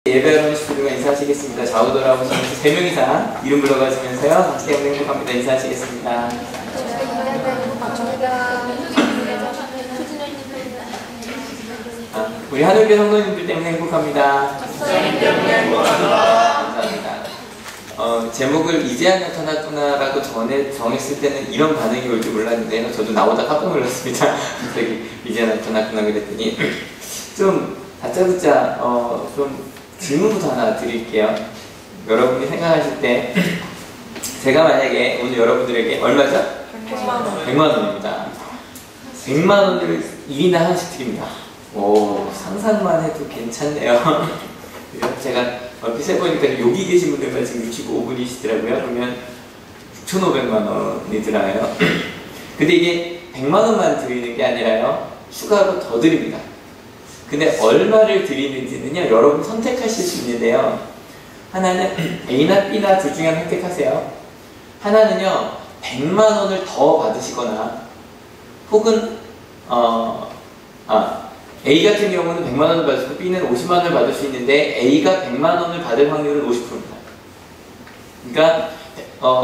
예배하는 시들과 인사하시겠습니다. 좌우 돌아보시면서 3명 이상 이름 불러가시면서요. 같이 때문에 행복합니다. 인사하시겠습니다. 우리 하늘교 성도님들 때문에 행복합니다. 감사합니다. 제목을 이제야 나타났구나라고 전에 정했을 때는 이런 반응이 올 줄 몰랐는데요. 저도 나오다 깜짝 놀랐습니다. 갑자기 이제야 나타났구나 그랬더니 좀 다짜고짜 좀 질문부터 하나 드릴게요. 여러분이 생각하실 때 제가 만약에 오늘 여러분들에게 얼마죠? 100만 원입니다. 100만 원을 1인당 하나씩 드립니다. 오, 상상만 해도 괜찮네요. 제가 얼핏 세보니까 여기 계신 분들만 지금 65분이시더라고요. 그러면 6,500만 원이 들어요. 근데 이게 100만 원만 드리는 게 아니라요, 추가로 더 드립니다. 근데 얼마를 드리는지는요, 여러분 선택하실 수 있는데요. 하나는 A나 B나 둘 중에 하나 선택하세요. 하나는요, 100만 원을 더 받으시거나, 혹은 A 같은 경우는 100만 원을 받으시고 B는 50만 원을 받을 수 있는데 A가 100만 원을 받을 확률은 50%입니다. 그러니까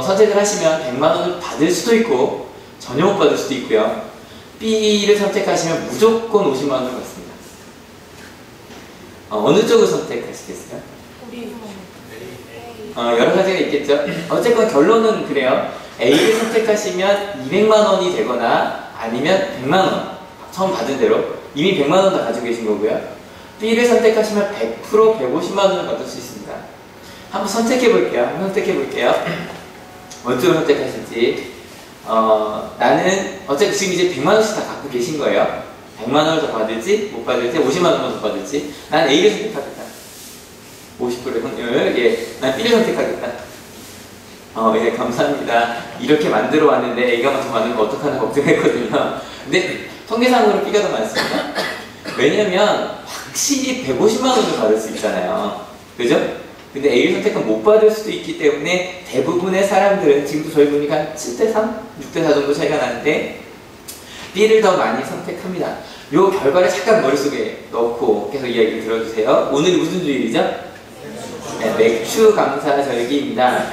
선택을 하시면 100만 원을 받을 수도 있고 전혀 못 받을 수도 있고요. B를 선택하시면 무조건 50만 원을 받습니다. 어느 쪽을 선택하시겠어요? 여러 가지가 있겠죠. 어쨌건 결론은 그래요. A를 선택하시면 200만 원이 되거나 아니면 100만 원, 처음 받은 대로 이미 100만 원 다 가지고 계신 거고요. B를 선택하시면 100% 150만 원을 받을 수 있습니다. 한번 선택해 볼게요. 어떻게 선택하실지. 나는 어차피 지금 이제 100만 원씩 다 갖고 계신 거예요. 100만 원을 더 받을지 못 받을지 50만 원을 더 받을지. 난 A를 선택하겠다. 50%의 확률. 예, 난 B를 선택하겠다. 예, 감사합니다. 이렇게 만들어 왔는데 A가 더 많은 거 어떡하나 걱정했거든요. 근데 통계상으로 B가 더 많습니다. 왜냐면 확실히 150만 원을 받을 수 있잖아요. 그죠? 근데 A를 선택하면 못 받을 수도 있기 때문에 대부분의 사람들은 지금도 저희 보니까 7대3? 6대4 정도 차이가 나는데 B를 더 많이 선택합니다. 요 결과를 잠깐 머릿속에 넣고 계속 이야기를 들어주세요. 오늘이 무슨 주일이죠? 네, 맥추감사절기입니다.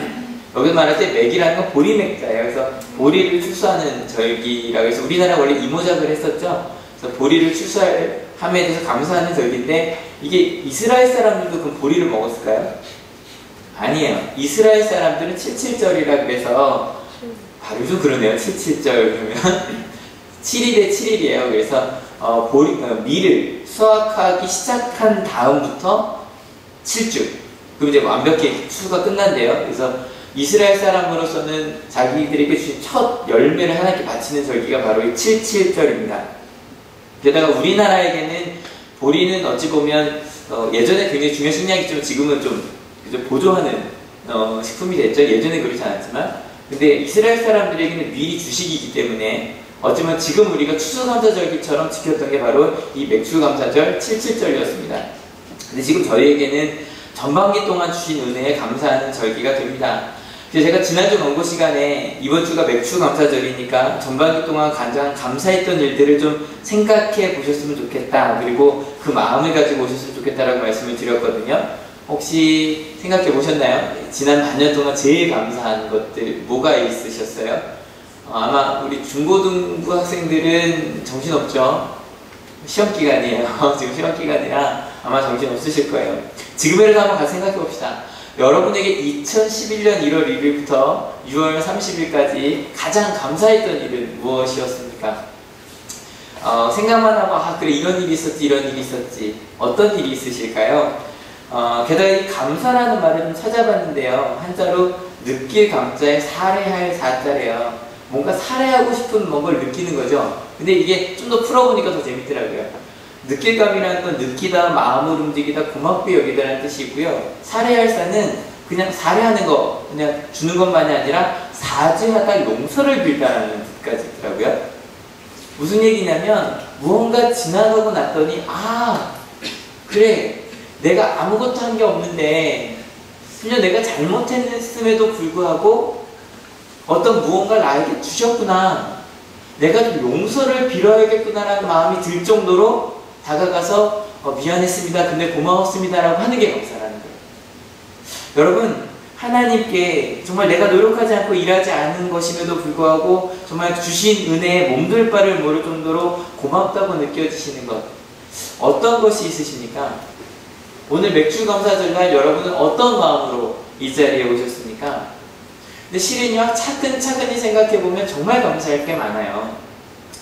여기서 말할 때 맥이라는 건 보리맥자예요. 그래서 보리를 추수하는 절기라고 해서 우리나라 원래 이모작을 했었죠. 그래서 보리를 추수함에 대해서 감사하는 절기인데 이게 이스라엘 사람들도 그 보리를 먹었을까요? 아니에요. 이스라엘 사람들은 77절이라 그래서 발음 좀 그러네요. 77절 그러면 7일에 7일이에요. 그래서 밀을 수확하기 시작한 다음부터 7주. 그럼 이제 완벽히 추수가 끝난대요. 그래서 이스라엘 사람으로서는 자기들에게 주신 첫 열매를 하나님께 바치는 절기가 바로 이 77절입니다. 게다가 우리나라에게는 보리는 어찌 보면 예전에 굉장히 중요한 식량이지만 지금은 좀 보조하는 식품이 됐죠. 예전에 그렇지 않았지만. 근데 이스라엘 사람들에게는 미리 주식이기 때문에 어쩌면 지금 우리가 추수감사절기처럼 지켰던 게 바로 이 맥추감사절 77절이었습니다. 근데 지금 저희에게는 전반기 동안 주신 은혜에 감사하는 절기가 됩니다. 그래서 제가 지난주 원고 시간에 이번 주가 맥추감사절이니까 전반기 동안 가장 감사했던 일들을 좀 생각해 보셨으면 좋겠다. 그리고 그 마음을 가지고 오셨으면 좋겠다라고 말씀을 드렸거든요. 혹시 생각해 보셨나요? 지난 반년 동안 제일 감사한 것들 뭐가 있으셨어요? 아마 우리 중고등부 학생들은 정신없죠? 시험기간이에요. 지금 시험기간이라 아마 정신없으실 거예요. 지금이라도 한번 같이 생각해 봅시다. 여러분에게 2011년 1월 1일부터 6월 30일까지 가장 감사했던 일은 무엇이었습니까? 생각만 하면 그래 이런 일이 있었지 어떤 일이 있으실까요? 게다가 이 감사라는 말을 좀 찾아봤는데요. 한자로 느낄 감자에 살해할 사자래요. 뭔가 살해하고 싶은 뭔가를 느끼는 거죠. 근데 이게 좀 더 풀어보니까 더 재밌더라고요. 느낄감이라는 건 느끼다, 마음을 움직이다, 고맙게 여기다라는 뜻이고요. 살해할 사는 그냥 살해하는 거, 그냥 주는 것만이 아니라 사죄하다, 용서를 빌다라는 뜻까지 있더라고요. 무슨 얘기냐면 무언가 지나가고 났더니 그래 내가 아무것도 한 게 없는데 그냥 내가 잘못했음에도 불구하고 어떤 무언가를 나에게 주셨구나. 내가 좀 용서를 빌어야겠구나라는 마음이 들 정도로 다가가서 미안했습니다. 근데 고마웠습니다라고 하는 게 감사라. 여러분, 하나님께 정말 내가 노력하지 않고 일하지 않은 것임에도 불구하고 정말 주신 은혜에 몸둘 바를 모를 정도로 고맙다고 느껴지시는 것, 어떤 것이 있으십니까? 오늘 맥주 감사절날 여러분은 어떤 마음으로 이 자리에 오셨습니까? 근데 실은요, 차근차근히 생각해보면 정말 감사할 게 많아요.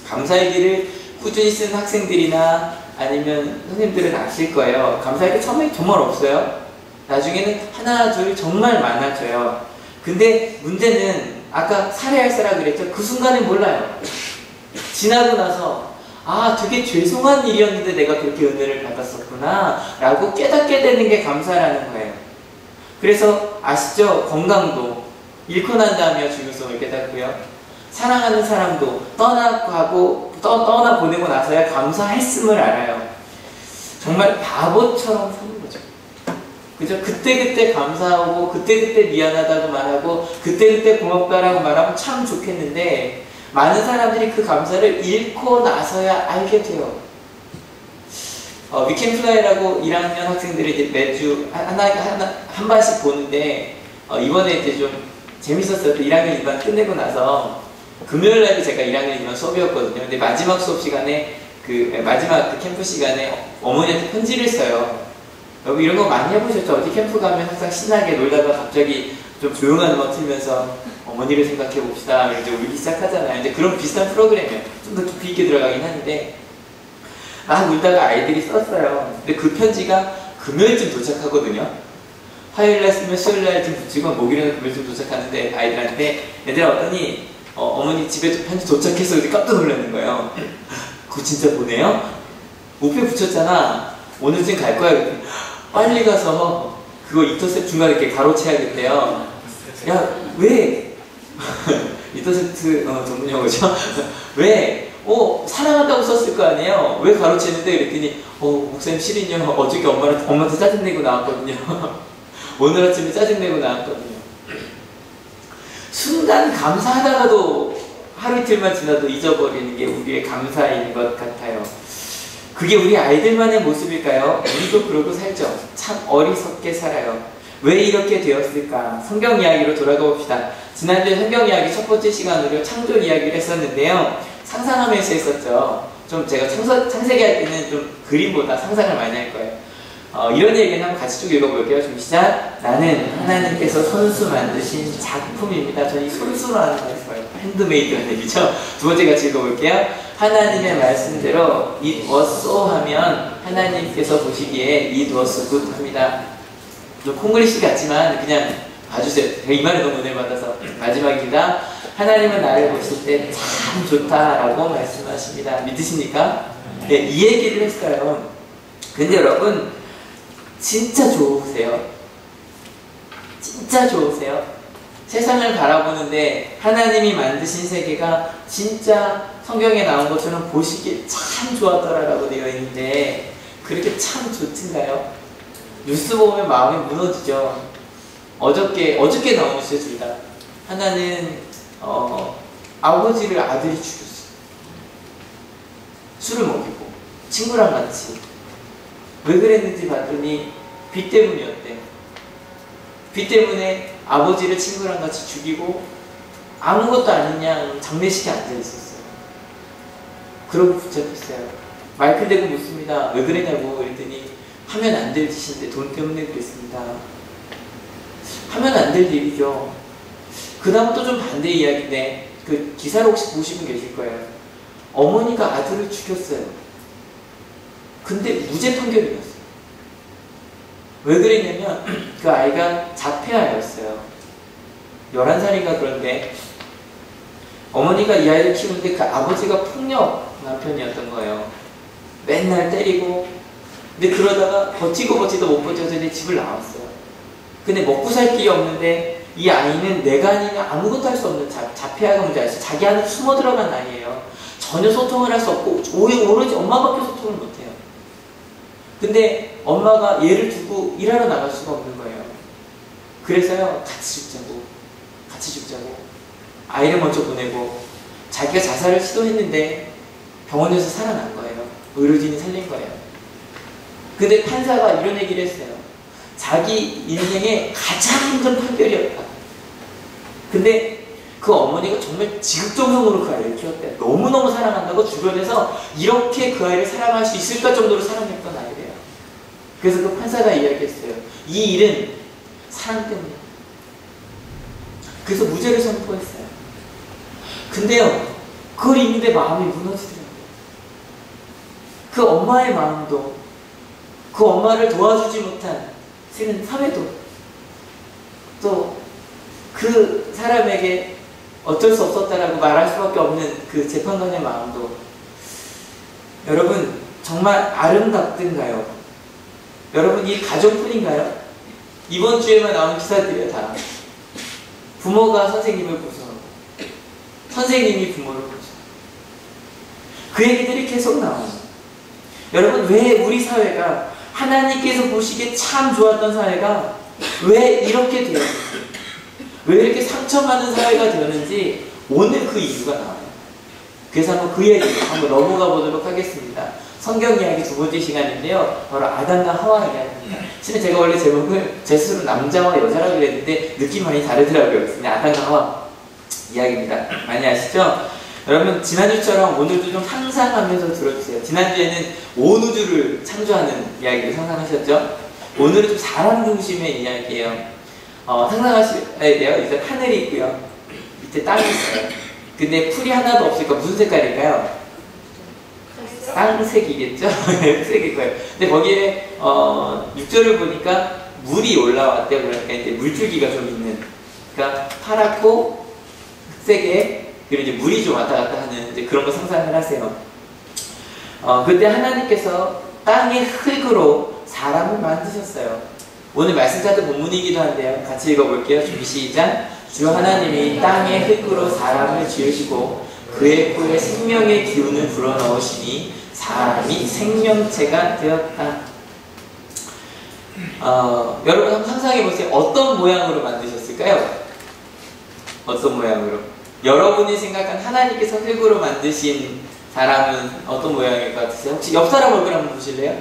감사의 길을 꾸준히 쓴 학생들이나 아니면 선생님들은 아실 거예요. 감사할 게 처음에 정말 없어요. 나중에는 하나, 둘 정말 많아져요. 근데 문제는 아까 살해할 사라 그랬죠? 그 순간엔 몰라요. 지나고 나서 아, 되게 죄송한 일이었는데 내가 그렇게 은혜를 받았었구나 라고 깨닫게 되는 게 감사라는 거예요. 그래서 아시죠? 건강도 잃고 난 다음에 중요성을 깨닫고요. 사랑하는 사람도 떠나보내고 나서야 감사했음을 알아요. 정말 바보처럼 사는 거죠. 그죠? 그때그때 감사하고 그때그때 미안하다고 말하고 그때그때 고맙다라고 말하면 참 좋겠는데 많은 사람들이 그 감사를 잃고 나서야 알게 돼요. 위켄플라이라고 1학년 학생들이 이제 매주 한 반씩 보는데 이번에 이제 좀 재밌었어요. 또 1학년 2반 끝내고 나서 금요일날도 제가 1학년 2반 수업이었거든요. 근데 마지막 수업 시간에 마지막 그 캠프 시간에 어머니한테 편지를 써요. 여러분 이런 거 많이 해보셨죠? 어디 캠프 가면 항상 신나게 놀다가 갑자기 좀 조용한 음악 틀면서 어머니를 생각해 봅시다. 이제 울기 시작하잖아요. 이제 그런 비슷한 프로그램이에요. 좀 더 깊이 있게 들어가긴 하는데 막 울다가 아이들이 썼어요. 근데 그 편지가 금요일쯤 도착하거든요. 화요일날 쓰면 수요일날쯤 붙이고 목요일날 금요일쯤 도착하는데 아이들한테 얘들아 어떠니? 어머니 집에 편지 도착해서 깜짝 놀라는 거예요. 그거 진짜 보내요? 목표 붙였잖아. 오늘쯤 갈 거야. 빨리 가서 그거 인터셉트 중간에 이렇게 가로채야겠대요. 야, 왜? 인터셉트 전문 용어죠? 왜? 사랑한다고 썼을 거 아니에요? 왜 가로채는데? 그랬더니 목사님 실은요 어저께 엄마한테 짜증내고 나왔거든요. 오늘 아침에 짜증내고 나왔거든요. 순간 감사하다가도 하루 이틀만 지나도 잊어버리는 게 우리의 감사인 것 같아요. 그게 우리 아이들만의 모습일까요? 우리도 그러고 살죠. 참 어리석게 살아요. 왜 이렇게 되었을까? 성경 이야기로 돌아가 봅시다. 지난주에 성경 이야기 첫 번째 시간으로 창조 이야기를 했었는데요. 상상하면서 했었죠. 좀 제가 창세기 할 때는 좀 그림보다 상상을 많이 할 거예요. 이런 얘기는 한번 같이 쭉 읽어볼게요. 좀 시작. 나는 하나님께서 손수 만드신 작품입니다. 저는 이 손수라는 거 했어요. 핸드메이드라는 얘기죠. 두 번째 같이 읽어볼게요. 하나님의 말씀대로 it was so 하면 하나님께서 보시기에 it was good 합니다. 좀 콩글리시 같지만 그냥 봐주세요. 제가 이 말에 너무 은혜를 받아서. 마지막입니다. 하나님은 나를 보실 때 참 좋다라고 말씀하십니다. 믿으십니까? 네, 이 얘기를 했어요. 근데 여러분 진짜 좋으세요? 진짜 좋으세요? 세상을 바라보는데 하나님이 만드신 세계가 진짜 성경에 나온 것처럼 보시기에 참 좋았더라라고 되어 있는데 그렇게 참 좋든가요? 뉴스 보면 마음이 무너지죠. 어저께 나온 뉴스에 둘 다. 하나는 아버지를 아들이 죽였어요. 술을 먹이고 친구랑 같이. 왜 그랬는지 봤더니 빚 때문이었대. 빚 때문에 아버지를 친구랑 같이 죽이고 아무것도 아닌 양 장례식에 앉아있었어요. 그러고 붙잡혔어요. 마이크 대고 묻습니다. 왜 그러냐고 그랬더니 하면 안 될 짓인데 돈 때문에 그랬습니다. 하면 안 될 일이죠. 그 다음 또 좀 반대 이야기인데 그 기사를 혹시 보시면 계실 거예요. 어머니가 아들을 죽였어요. 근데 무죄 판결이 났어요. 왜 그랬냐면 그 아이가 자폐아였어요. 11살인가 그런데 어머니가 이 아이를 키우는데 그 아버지가 폭력 남편이었던 거예요. 맨날 때리고. 근데 그러다가 버티고 못 버텨서 이제 집을 나왔어요. 근데 먹고 살 길이 없는데 이 아이는 내가 아니면 아무것도 할 수 없는 자폐아가 뭔지 아시죠? 자기 안에 숨어 들어간 아이예요. 전혀 소통을 할 수 없고 오로지 엄마밖에 소통을 못해요. 근데 엄마가 얘를 두고 일하러 나갈 수가 없는 거예요. 그래서요 같이 죽자고 아이를 먼저 보내고 자기가 자살을 시도했는데 병원에서 살아난 거예요. 의료진이 살린 거예요. 근데 판사가 이런 얘기를 했어요. 자기 인생의 가장 힘든 판결이었다. 근데 그 어머니가 정말 지극정성으로 그 아이를 키웠대요. 너무너무 사랑한다고 주변에서 이렇게 그 아이를 사랑할 수 있을까 정도로 사랑했던 아이래요. 그래서 그 판사가 이야기했어요. 이 일은 사랑 때문이야. 그래서 무죄를 선포했어요. 근데요, 그걸 읽는데 마음이 무너지더라고요. 그 엄마의 마음도, 그 엄마를 도와주지 못한 실은 사회도, 또 그 사람에게 어쩔 수 없었다라고 말할 수밖에 없는 그 재판관의 마음도, 여러분 정말 아름답든가요? 여러분 이 가정뿐인가요? 이번 주에만 나온 기사들이에요. 다 부모가 선생님을 고소하고 선생님이 부모를 고소하고 그 얘기들이 계속 나와요. 여러분 왜 우리 사회가 하나님께서 보시기에 참 좋았던 사회가 왜 이렇게 되었는지, 왜 이렇게 상처받는 사회가 되었는지 오늘 그 이유가 나와요. 그래서 한번 그 얘기 한번 넘어가 보도록 하겠습니다. 성경 이야기 두 번째 시간인데요. 바로 아담과 하와 이야기입니다. 실은 제가 원래 제목을 제 스스로 남자와 여자라고 그랬는데 느낌 많이 다르더라고요. 그냥 아담과 하와 이야기입니다. 많이 아시죠? 여러분 지난주처럼 오늘도 좀 상상하면서 들어주세요. 지난주에는 온 우주를 창조하는 이야기를 상상하셨죠? 오늘은 좀 사람 중심의 이야기예요. 상상하셔야 돼요. 이제 하늘이 있고요. 밑에 땅이 있어요. 근데 풀이 하나도 없으니까 무슨 색깔일까요? 땅색이겠죠? 흑색일 거예요. 근데 거기에 6절을 보니까 물이 올라왔대요. 그러니까 이제 물줄기가 좀 있는, 그러니까 파랗고 흑색에 그리고 이제 물이 좀 왔다 갔다 하는 이제 그런 거 상상을 하세요. 그때 하나님께서 땅의 흙으로 사람을 만드셨어요. 오늘 말씀 찾은 본문이기도 한데요. 같이 읽어볼게요. 준비 시작. 주 하나님이 땅의 흙으로 사람을 지으시고 그의 코에 생명의 기운을 불어넣으시니 사람이 생명체가 되었다. 여러분 한번 상상해보세요. 어떤 모양으로 만드셨을까요? 어떤 모양으로? 여러분이 생각한 하나님께서 흙으로 만드신 사람은 어떤 모양일 것 같으세요? 혹시 옆 사람 얼굴 한번 보실래요?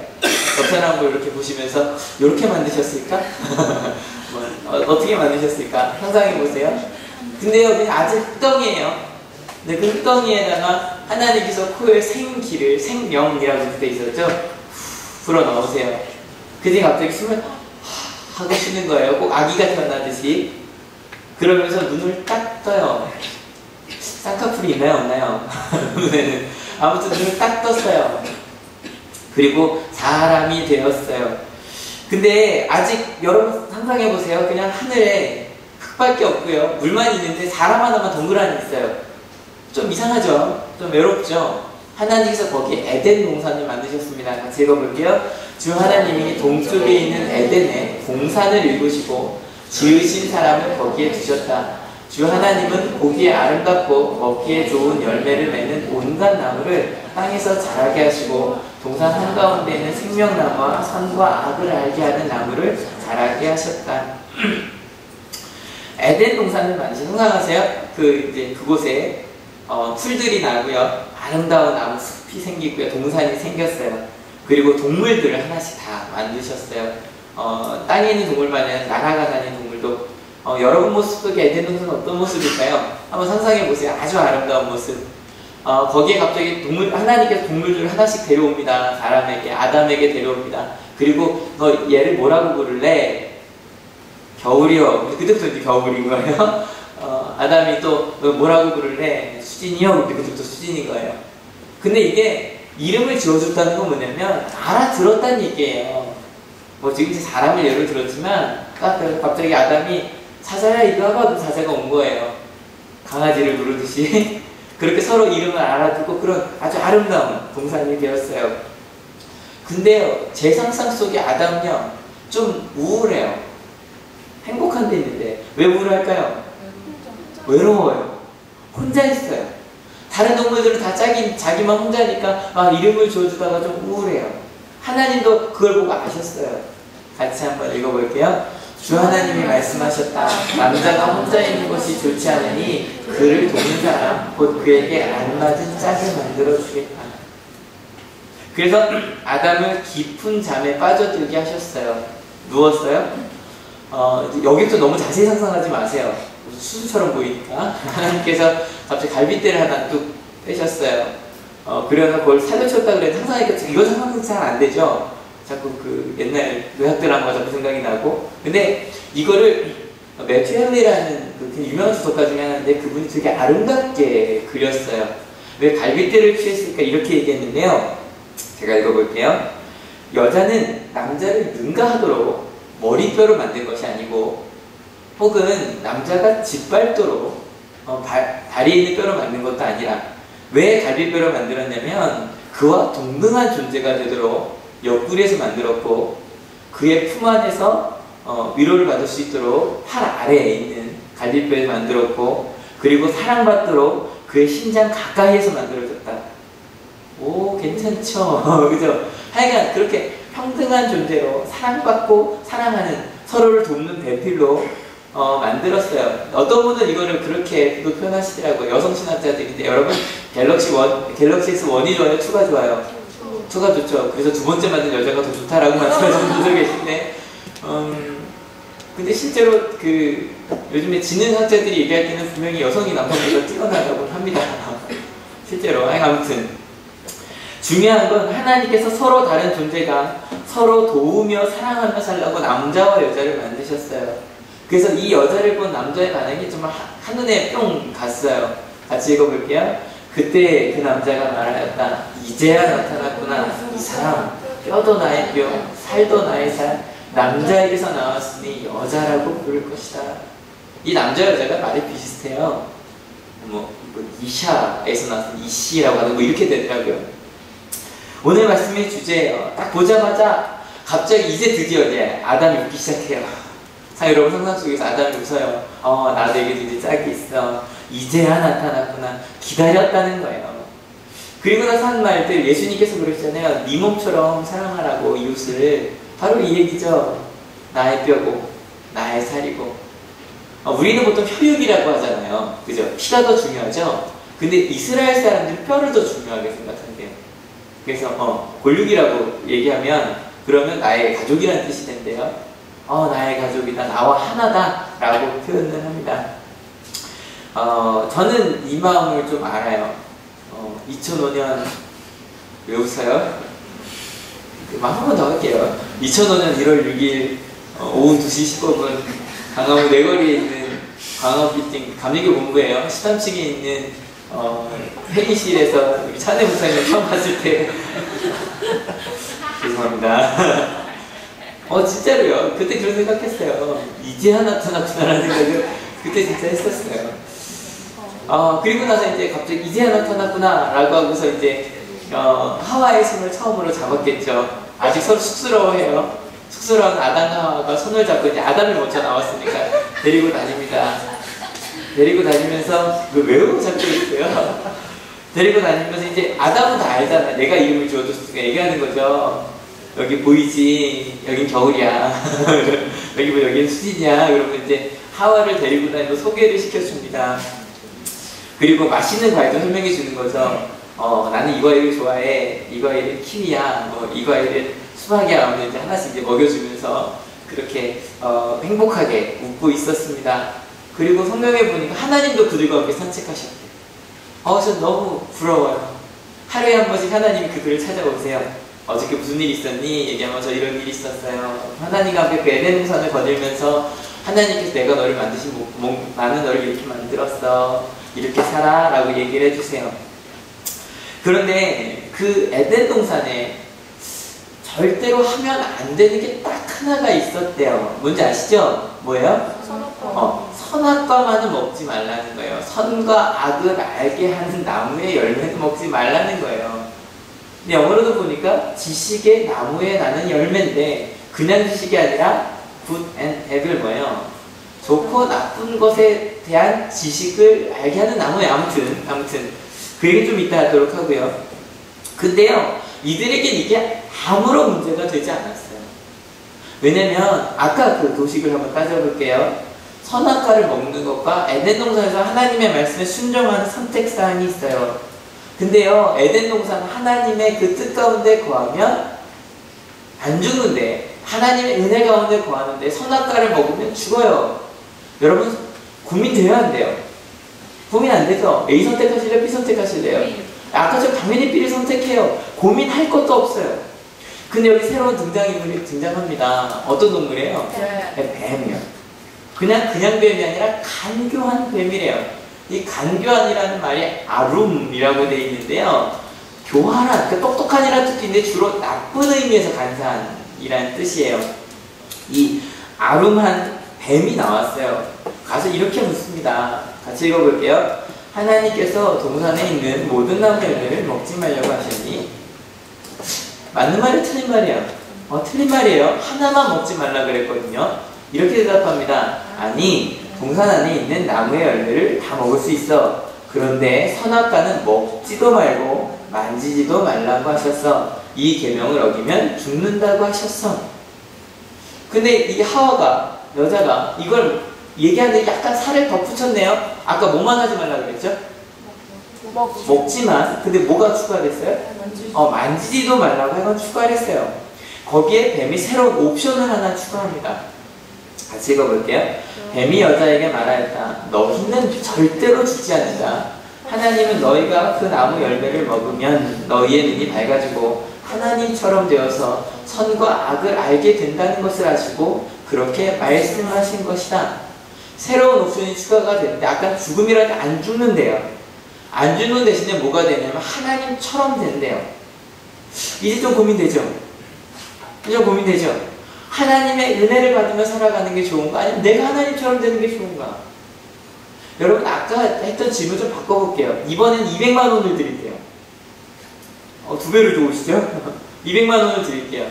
옆 사람 얼굴 이렇게 보시면서 이렇게 만드셨을까? 어떻게 만드셨을까? 상상해보세요. 근데요, 그냥 아직 흙덩이에요. 근데 그 흙덩이에다가 하나님께서 코에 생기를, 생명이라고 돼 있었죠? 불어넣으세요. 그때 갑자기 숨을 하고 쉬는 거예요. 꼭 아기가 태어나듯이. 그러면서 눈을 딱 떠요. 쌍꺼풀이 있나요? 없나요? 눈에는. 아무튼 눈을 딱 떴어요. 그리고 사람이 되었어요. 근데 아직 여러분 상상해보세요. 그냥 하늘에 흙밖에 없고요. 물만 있는데 사람 하나만 동그라니 있어요. 좀 이상하죠? 좀 외롭죠? 하나님께서 거기에 에덴 동산을 만드셨습니다. 같이 읽어볼게요. 주 하나님이 동쪽에 있는 에덴에 동산을 이루시고 지으신 사람을 거기에 두셨다. 주 하나님은 보기에 아름답고 먹기에 좋은 열매를 맺는 온갖 나무를 땅에서 자라게 하시고 동산 한가운데에는 생명나무와 선과 악을 알게 하는 나무를 자라게 하셨다. 에덴 동산을 만드신, 상상하세요? 이제 그곳에 풀들이 나고요. 아름다운 나무 숲이 생기고요. 동산이 생겼어요. 그리고 동물들을 하나씩 다 만드셨어요. 땅에 있는 동물만이 아니라 날아가 다니는 동물도 여러분 모습 속에 에덴 동산은 어떤 모습일까요? 한번 상상해보세요. 아주 아름다운 모습. 거기에 갑자기 하나님께서 동물들을 하나씩 데려옵니다. 사람에게, 아담에게 데려옵니다. 그리고 너 얘를 뭐라고 부를래? 겨울이요. 그때부터 이제 겨울인 거예요. 아담이 또 너 뭐라고 부를래? 수진이요. 그때부터 수진인 거예요. 근데 이게 이름을 지어줬다는 건 뭐냐면 알아들었다는 얘기예요. 뭐 지금 이제 사람을 예를 들었지만 갑자기 아담이 사자야 이거 하고 그 사자가 온 거예요. 강아지를 부르듯이. 그렇게 서로 이름을 알아두고 그런 아주 아름다운 동산이 되었어요. 근데요, 제 상상 속의 아담은요, 좀 우울해요. 행복한 데 있는데 왜 우울할까요? 외로워요. 혼자 있어요. 다른 동물들은 다 자기만 혼자니까 막 이름을 지어주다가 좀 우울해요. 하나님도 그걸 보고 아셨어요. 같이 한번 읽어볼게요. 주 하나님이 말씀하셨다. 남자가 혼자 있는 것이 좋지 않으니 그를 돕는 사람 곧 그에게 알맞은 짝을 만들어 주겠다. 그래서 아담을 깊은 잠에 빠져들게 하셨어요. 누웠어요. 여기부터 너무 자세히 상상하지 마세요. 무슨 수수처럼 보이니까. 하나님께서 갑자기 갈빗대를 하나 뚝 빼셨어요. 그래서 그걸 살려쳤다 그랬는데 상상하니까 이거 상상이 잘 안 되죠. 자꾸 그 옛날 의학드라마 자꾸 생각이 나고. 근데 이거를 매튜 헨리라는 그 유명한 주석가 중에 하나인데 그분이 되게 아름답게 그렸어요. 왜 갈빗대를 취했을까 이렇게 얘기했는데요. 제가 읽어볼게요. 여자는 남자를 능가하도록 머리뼈로 만든 것이 아니고 혹은 남자가 짓밟도록 다리에 있는 뼈로 만든 것도 아니라 왜 갈비뼈로 만들었냐면 그와 동등한 존재가 되도록 옆구리에서 만들었고 그의 품 안에서 위로를 받을 수 있도록 팔 아래에 있는 갈비뼈에서 만들었고 그리고 사랑받도록 그의 심장 가까이에서 만들어졌다. 오, 괜찮죠? 그죠? 하여간 그렇게 평등한 존재로 사랑받고 사랑하는 서로를 돕는 배필로 만들었어요. 어떤 분은 이거를 그렇게도 표현하시더라고요. 여성 신학자들인데 여러분 갤럭시에서 1이 좋아요? 2가 좋아요? 2가 좋죠. 그래서 두 번째 만든 여자가 더 좋다라고 말씀하시는 분도 계신데 근데 실제로 그 요즘에 지능학자들이 얘기할 때는 분명히 여성이 남성보다 뛰어나다고 합니다. 실제로. 아무튼 중요한 건 하나님께서 서로 다른 존재가 서로 도우며 사랑하며 살라고 남자와 여자를 만드셨어요. 그래서 이 여자를 본 남자의 반응이 정말 한눈에 뿅 갔어요. 같이 읽어볼게요. 그때 그 남자가 말하였다. 이제야 나타났구나. 이 사람, 뼈도 나의 뼈, 살도 나의 살, 남자에게서 나왔으니 여자라고 부를 것이다. 이 남자 여자가 말이 비슷해요. 이샤에서 나왔으니 이씨라고 하는 이렇게 되더라고요. 오늘 말씀의 주제예요. 딱 보자마자 갑자기 이제 드디어 아담이 웃기 시작해요. 여러분 상상 속에서 아담이 웃어요. 나에게도 이제 짝이 있어. 이제야 나타났구나. 기다렸다는 거예요. 그리고 나서 한 말들 예수님께서 그러시잖아요. 네 몸처럼 사랑하라고 이웃을. 바로 이 얘기죠. 나의 뼈고 나의 살이고. 우리는 보통 혈육이라고 하잖아요. 그죠? 피가 더 중요하죠? 근데 이스라엘 사람들은 뼈를 더 중요하게 생각한대요. 그래서 골육이라고 얘기하면 그러면 나의 가족이라는 뜻이 된대요. 나의 가족이다, 나와 하나다 라고 표현을 합니다. 저는 이 마음을 좀 알아요. 2005년 왜 웃어요? 한 번 더 할게요. 2005년 1월 6일 오후 2시 15분 강화문 내거리에 있는 광화빌딩 감리교 본부예요. 13층에 있는 회의실에서 우리 차내 목사님 처음 봤을 때 죄송합니다. 진짜로요. 그때 그런 생각했어요. 이제야 나타났구나라는 생각을 그때 진짜 했었어요. 그리고 나서 이제 갑자기 이제야 나타났구나 라고 하고서 이제 하와의 손을 처음으로 잡았겠죠. 아직 서로 쑥스러워해요. 쑥스러운 아담과 하와가 손을 잡고 이제 아담이 먼저 나왔으니까 데리고 다닙니다. 데리고 다니면서 왜 잡고 있어요? 데리고 다니면서 이제 아담은 다 알잖아. 내가 이름을 지어줬으니까 얘기하는 거죠. 여기 보이지? 여긴 겨울이야. 여기는 수진이야. 그러면 이제 하와를 데리고 다니고 소개를 시켜줍니다. 그리고 맛있는 과일도 설명해 주는 거죠. 나는 이 과일을 좋아해. 이 과일은 키위야. 이 과일은 수박이야. 하면 이제 하나씩 이제 먹여주면서 그렇게 행복하게 웃고 있었습니다. 그리고 성경에 보니까 하나님도 그들과 함께 산책하셨대요. 저 너무 부러워요. 하루에 한 번씩 하나님이 그들을 찾아오세요. 어저께 무슨 일 있었니? 얘기하면 저 이런 일이 있었어요. 하나님과 함께 그 에덴 동산을 거닐면서 하나님께서 내가 너를 만드신 나는 너를 이렇게 만들었어. 이렇게 살아. 라고 얘기를 해주세요. 그런데 그 에덴 동산에 절대로 하면 안 되는 게 딱 하나가 있었대요. 뭔지 아시죠? 뭐예요? 선악과만은 먹지 말라는 거예요. 선과 악을 알게 하는 나무의 열매는 먹지 말라는 거예요. 근데 영어로도 보니까 지식의 나무에 나는 열매인데 그냥 지식이 아니라 good and evil 뭐예요? 좋고 나쁜 것에 대한 지식을 알게 하는 나무예요. 아무튼 그 얘기 좀 이따 하도록 하고요. 근데요, 이들에겐 이게 아무런 문제가 되지 않았어요. 왜냐면 아까 그 도식을 한번 따져볼게요. 선악과를 먹는 것과 에덴 동산에서 하나님의 말씀에 순종하는 선택사항이 있어요. 근데요, 에덴 동산은 하나님의 그 뜻 가운데 거하면 안 죽는데 하나님의 은혜 가운데 거하는데 선악과를 먹으면 죽어요. 여러분 고민돼야 한대요. 고민 안 되죠? A 선택하실래요? B 선택하실래요? 아까처럼 당연히 B를 선택해요. 고민할 것도 없어요. 근데 여기 새로운 등장인물이 등장합니다. 어떤 동물이에요? 뱀이요. 그냥 뱀이 아니라 간교한 뱀이래요. 이 간교한이라는 말이 아룸이라고 되어 있는데요. 교활한, 그러니까 똑똑한이라는 뜻도 있는데 주로 나쁜 의미에서 간사한이라는 뜻이에요. 이 아룸한 뱀이 나왔어요. 가서 이렇게 묻습니다. 같이 읽어볼게요. 하나님께서 동산에 있는 모든 나무 열매를 먹지 말라고 하셨니? 맞는 말이에요? 틀린 말이에요? 틀린 말이에요. 하나만 먹지 말라 그랬거든요. 이렇게 대답합니다. 아니, 동산 안에 있는 나무의 열매를 다 먹을 수 있어. 그런데 선악과는 먹지도 말고 만지지도 말라고 하셨어. 이 계명을 어기면 죽는다고 하셨어. 근데 이 하와가, 여자가 이걸 얘기하는데 약간 살을 덧붙였네요. 아까 뭐만 하지 말라 그랬죠? 먹지만. 근데 뭐가 추가됐어요? 만지지도 말라고 해서 추가했어요. 거기에 뱀이 새로운 옵션을 하나 추가합니다. 같이 읽어볼게요. 뱀이 여자에게 말하였다. 너희는 절대로 죽지 않는다. 하나님은 너희가 그 나무 열매를 먹으면 너희의 눈이 밝아지고 하나님처럼 되어서 선과 악을 알게 된다는 것을 아시고 그렇게 말씀하신 것이다. 새로운 옵션이 추가가 되는데 아까 죽음이라는 게 안 죽는데요. 안 죽는 대신에 뭐가 되냐면 하나님처럼 된대요. 이제 좀 고민되죠? 이제 고민되죠? 하나님의 은혜를 받으며 살아가는 게 좋은가? 아니면 내가 하나님처럼 되는 게 좋은가? 여러분 아까 했던 질문 좀 바꿔볼게요. 이번엔 200만 원을 드릴게요. 2배로 좋으시죠? 200만 원을 드릴게요.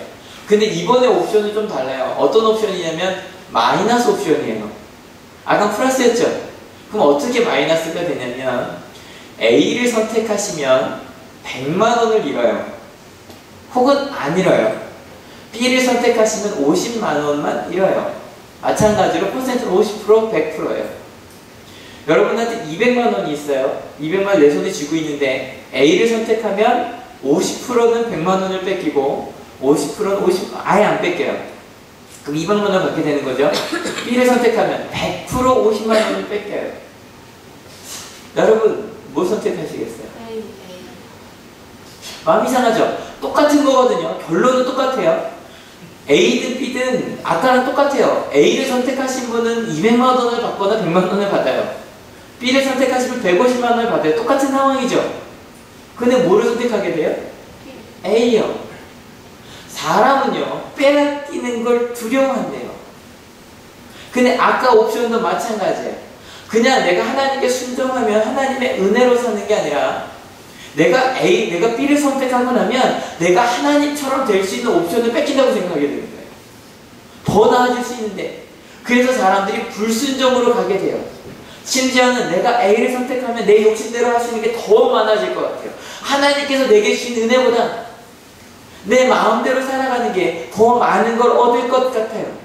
근데 이번에 옵션이 좀 달라요. 어떤 옵션이냐면 마이너스 옵션이에요. 아까 플러스였죠? 그럼 어떻게 마이너스가 되냐면 A를 선택하시면 100만 원을 잃어요. 혹은 안 잃어요. B를 선택하시면 50만 원만 잃어요. 마찬가지로 퍼센트는 50%, 100%예요. 여러분한테 200만 원이 있어요. 200만 원 내 손에 쥐고 있는데 A를 선택하면 50%는 100만 원을 뺏기고 50%는 아예 안 뺏겨요. 그럼 200만 원을 받게 되는 거죠. B를 선택하면 100% 50만 원을 뺏겨요. 여러분 뭐 선택하시겠어요? 마음 이상하죠? 똑같은 거거든요. 결론은 똑같아요. A든 B든 아까랑 똑같아요. A를 선택하신 분은 200만 원을 받거나 100만 원을 받아요. B를 선택하시면 150만 원을 받아요. 똑같은 상황이죠. 근데 뭐를 선택하게 돼요? A요. 사람은요 빼앗기는 걸 두려워한대요. 근데 아까 옵션도 마찬가지예요. 그냥 내가 하나님께 순종하면 하나님의 은혜로 사는 게 아니라 내가 B를 선택하고 나면 내가 하나님처럼 될 수 있는 옵션을 뺏긴다고 생각하게 되는 거예요. 더 나아질 수 있는데. 그래서 사람들이 불순종으로 가게 돼요. 심지어는 내가 A를 선택하면 내 욕심대로 할 수 있는 게 더 많아질 것 같아요. 하나님께서 내게 주신 은혜보다 내 마음대로 살아가는 게 더 많은 걸 얻을 것 같아요.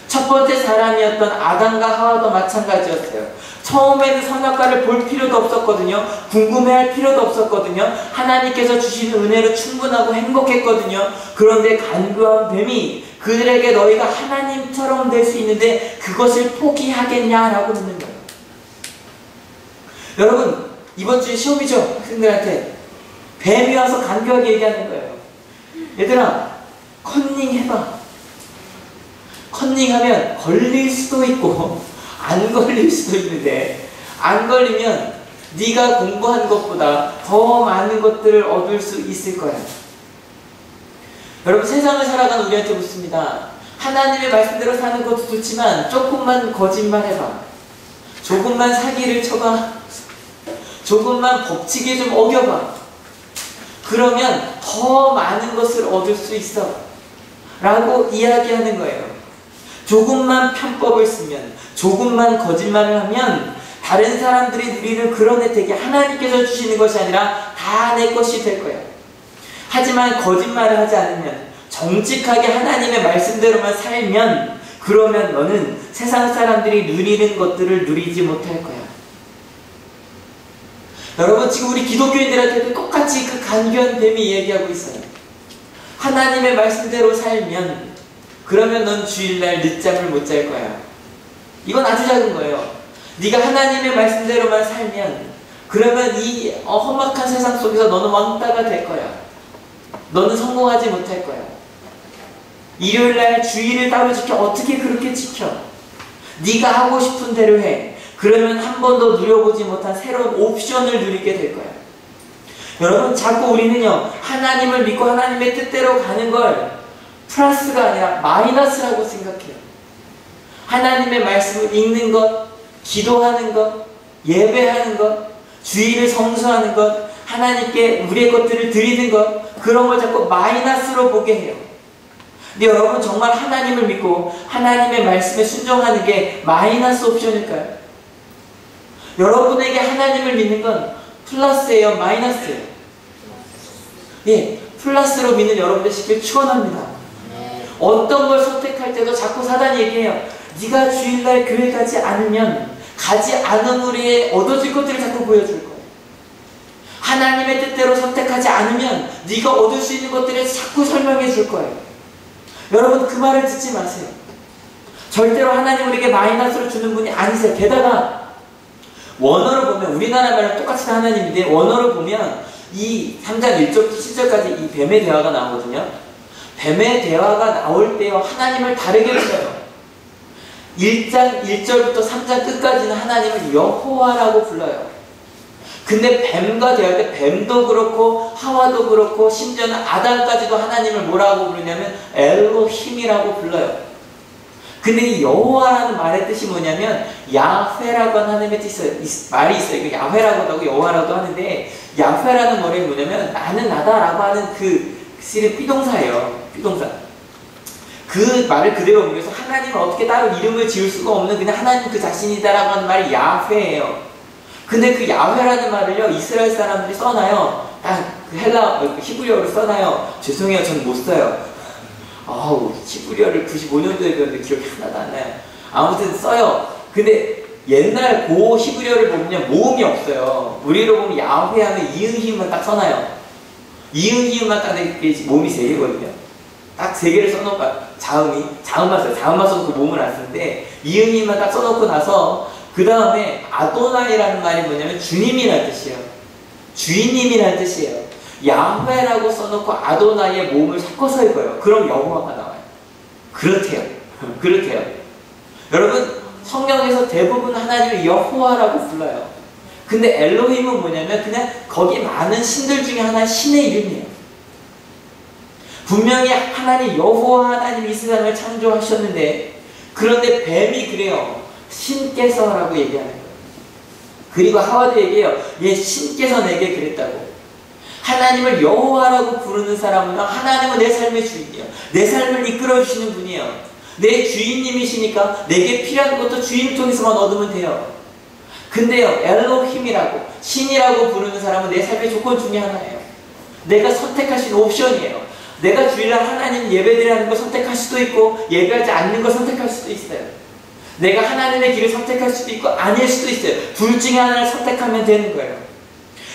첫 번째 사람이었던 아담과 하와도 마찬가지였어요. 처음에는 선악과를 볼 필요도 없었거든요. 궁금해할 필요도 없었거든요. 하나님께서 주시는 은혜로 충분하고 행복했거든요. 그런데 간교한 뱀이 그들에게 너희가 하나님처럼 될 수 있는데 그것을 포기하겠냐라고 묻는 거예요. 여러분 이번 주에 시험이죠. 학생들한테 뱀이 와서 간교하게 얘기하는 거예요. 얘들아 컨닝 해봐. 컨닝하면 걸릴 수도 있고 안 걸릴 수도 있는데 안 걸리면 네가 공부한 것보다 더 많은 것들을 얻을 수 있을 거야. 여러분 세상을 살아가는 우리한테 묻습니다. 하나님의 말씀대로 사는 것도 좋지만 조금만 거짓말해봐. 조금만 사기를 쳐봐. 조금만 법칙에 좀 어겨봐. 그러면 더 많은 것을 얻을 수 있어 라고 이야기하는 거예요. 조금만 편법을 쓰면, 조금만 거짓말을 하면 다른 사람들이 누리는 그런 혜택이 하나님께서 주시는 것이 아니라 다 내 것이 될 거예요. 하지만 거짓말을 하지 않으면, 정직하게 하나님의 말씀대로만 살면, 그러면 너는 세상 사람들이 누리는 것들을 누리지 못할 거야. 여러분 지금 우리 기독교인들한테도 똑같이 그 간교한 뱀이 얘기하고 있어요. 하나님의 말씀대로 살면 그러면 넌 주일날 늦잠을 못 잘 거야. 이건 아주 작은 거예요. 네가 하나님의 말씀대로만 살면 그러면 이 험악한 세상 속에서 너는 왕따가 될 거야. 너는 성공하지 못할 거야. 일요일날 주일을 따로 지켜. 어떻게 그렇게 지켜? 네가 하고 싶은 대로 해. 그러면 한 번도 누려보지 못한 새로운 옵션을 누리게 될 거야. 여러분, 자꾸 우리는요, 하나님을 믿고 하나님의 뜻대로 가는 걸 플러스가 아니라 마이너스라고 생각해요. 하나님의 말씀을 읽는 것, 기도하는 것, 예배하는 것, 주일을 성수하는 것, 하나님께 우리의 것들을 드리는 것, 그런 걸 자꾸 마이너스로 보게 해요. 근데 여러분, 정말 하나님을 믿고 하나님의 말씀에 순종하는 게 마이너스 옵션일까요? 여러분에게 하나님을 믿는 건 플러스예요, 마이너스예요? 예, 플러스로 믿는 여러분 되시길 축원합니다. 어떤 걸 선택할 때도 자꾸 사단이 얘기해요. 네가 주일날 교회 가지 않으면 가지 않음으로 얻어질 것들을 자꾸 보여줄 거예요. 하나님의 뜻대로 선택하지 않으면 네가 얻을 수 있는 것들을 자꾸 설명해 줄 거예요. 여러분, 그 말을 듣지 마세요. 절대로 하나님 우리에게 마이너스를 주는 분이 아니세요. 게다가 원어로 보면, 우리나라 말은 똑같은 하나님인데 원어로 보면 이 3장 1절부터 7절까지 이 뱀의 대화가 나오거든요. 뱀의 대화가 나올 때요, 하나님을 다르게 불러요. 1장 1절부터 3장 끝까지는 하나님을 여호와라고 불러요. 근데 뱀과 대화할 때 뱀도 그렇고 하와도 그렇고 심지어는 아담까지도 하나님을 뭐라고 부르냐면 엘로힘이라고 불러요. 근데 이 여호와라는 말의 뜻이 뭐냐면 야훼라고 하는 하나님의 뜻이 말이 있어요. 이거 야훼라고도 하고 여호와라고도 하는데, 야훼라는 말이 뭐냐면 나는 나다라고 하는 그 실은 비동사예요. 비동사. 그 말을 그대로 옮겨서 하나님을 어떻게 따로 이름을 지을 수가 없는 그냥 하나님 그 자신이다라고 하는 말이 야훼예요. 근데 그 야훼라는 말을요, 이스라엘 사람들이 써놔요. 그 헬라, 히브리어로 써놔요. 죄송해요, 전 못 써요. 아우, 히브리어를 95년도에 배웠는데 기억이 하나도 안 나요. 아무튼 써요. 근데 옛날 고 히브리어를 보면 모음이 없어요. 우리로 보면 야훼 하면 이응히음만 딱 써놔요. 이응히음만 딱 모음이 3개거든요. 딱 3개를 써놓고, 자음만 써요. 자음만 써놓고 모음을 안 쓰는데, 이응히음만 딱 써놓고 나서, 그 다음에 아도나이라는 말이 뭐냐면 주님이라는 뜻이에요. 주인님이라는 뜻이에요. 야훼라고 써놓고 아도나이의 모음을 섞어서 읽어요. 그럼 여호와가 나와요. 그렇대요. 그렇대요. 여러분, 성경에서 대부분 하나님을 여호와라고 불러요. 근데 엘로힘은 뭐냐면 그냥 거기 많은 신들 중에 하나의 신의 이름이에요. 분명히 하나님 여호와 하나님이 이 세상을 창조하셨는데, 그런데 뱀이 그래요. 신께서라고 얘기하는 거예요. 그리고 하와도 얘기해요. 신께서 내게 그랬다고. 하나님을 여호와라고 부르는 사람은 하나님은 내 삶의 주인이에요. 내 삶을 이끌어주시는 분이에요. 내 주인님이시니까 내게 필요한 것도 주인을 통해서만 얻으면 돼요. 근데요, 엘로힘이라고, 신이라고 부르는 사람은 내 삶의 조건 중에 하나예요. 내가 선택할 수 있는 옵션이에요. 내가 주일날 하나님 예배드리는 걸 선택할 수도 있고 예배하지 않는 걸 선택할 수도 있어요. 내가 하나님의 길을 선택할 수도 있고 아닐 수도 있어요. 둘 중에 하나를 선택하면 되는 거예요.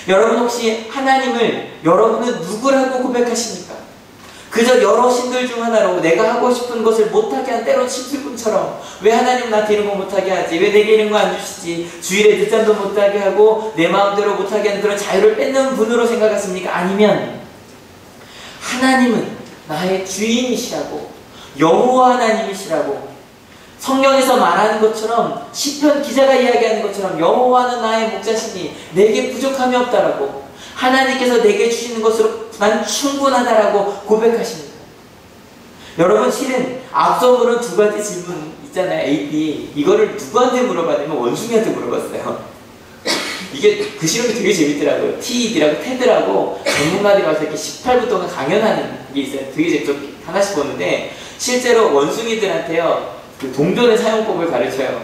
여러분, 혹시 하나님을 여러분은 누구라고 고백하십니까? 그저 여러 신들 중 하나로 내가 하고 싶은 것을 못하게 한 때로 심술꾼처럼, 왜 하나님 나한테 이런 거 못하게 하지? 왜 내게 이런 거 안 주시지? 주일에 늦잠도 못하게 하고 내 마음대로 못하게 하는 그런 자유를 뺏는 분으로 생각하십니까? 아니면 하나님은 나의 주인이시라고, 여호와 하나님이시라고, 성경에서 말하는 것처럼, 시편 기자가 이야기하는 것처럼 여호와는 나의 목자시니 내게 부족함이 없다라고, 하나님께서 내게 주시는 것으로 난 충분하다라고 고백하십니다. 여러분, 실은 앞서 물은 2가지 질문 있잖아요. A, B. 이거를 누구한테 물어봤냐면 원숭이한테 물어봤어요. 이게 그 실험이 되게 재밌더라고요. TED라고 테드라고 전문가들이 와서 이렇게 18분 강연하는 게 있어요. 되게 재밌죠. 하나씩 보는데 실제로 원숭이들한테요, 그 동전의 사용법을 가르쳐요.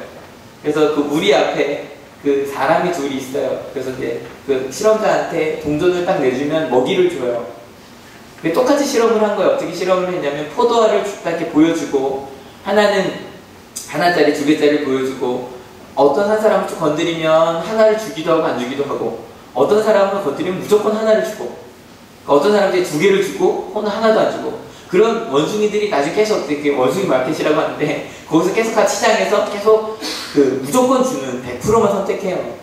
그래서 그 우리 앞에 그 사람이 둘이 있어요. 그래서 이제 그 실험자한테 동전을 딱 내주면 먹이를 줘요. 똑같이 실험을 한 거예요. 어떻게 실험을 했냐면 포도알을 딱 이렇게 보여주고, 하나는 하나짜리 2개짜리를 보여주고, 어떤 한 사람을 좀 건드리면 하나를 주기도 하고 안 주기도 하고, 어떤 사람을 건드리면 무조건 하나를 주고, 어떤 사람한테 2개를 주고 하나도 안 주고, 그런 원숭이들이 나중에 계속 원숭이 마켓이라고 하는데 거기서 계속 시장에서 계속 무조건 주는 100%만 선택해요.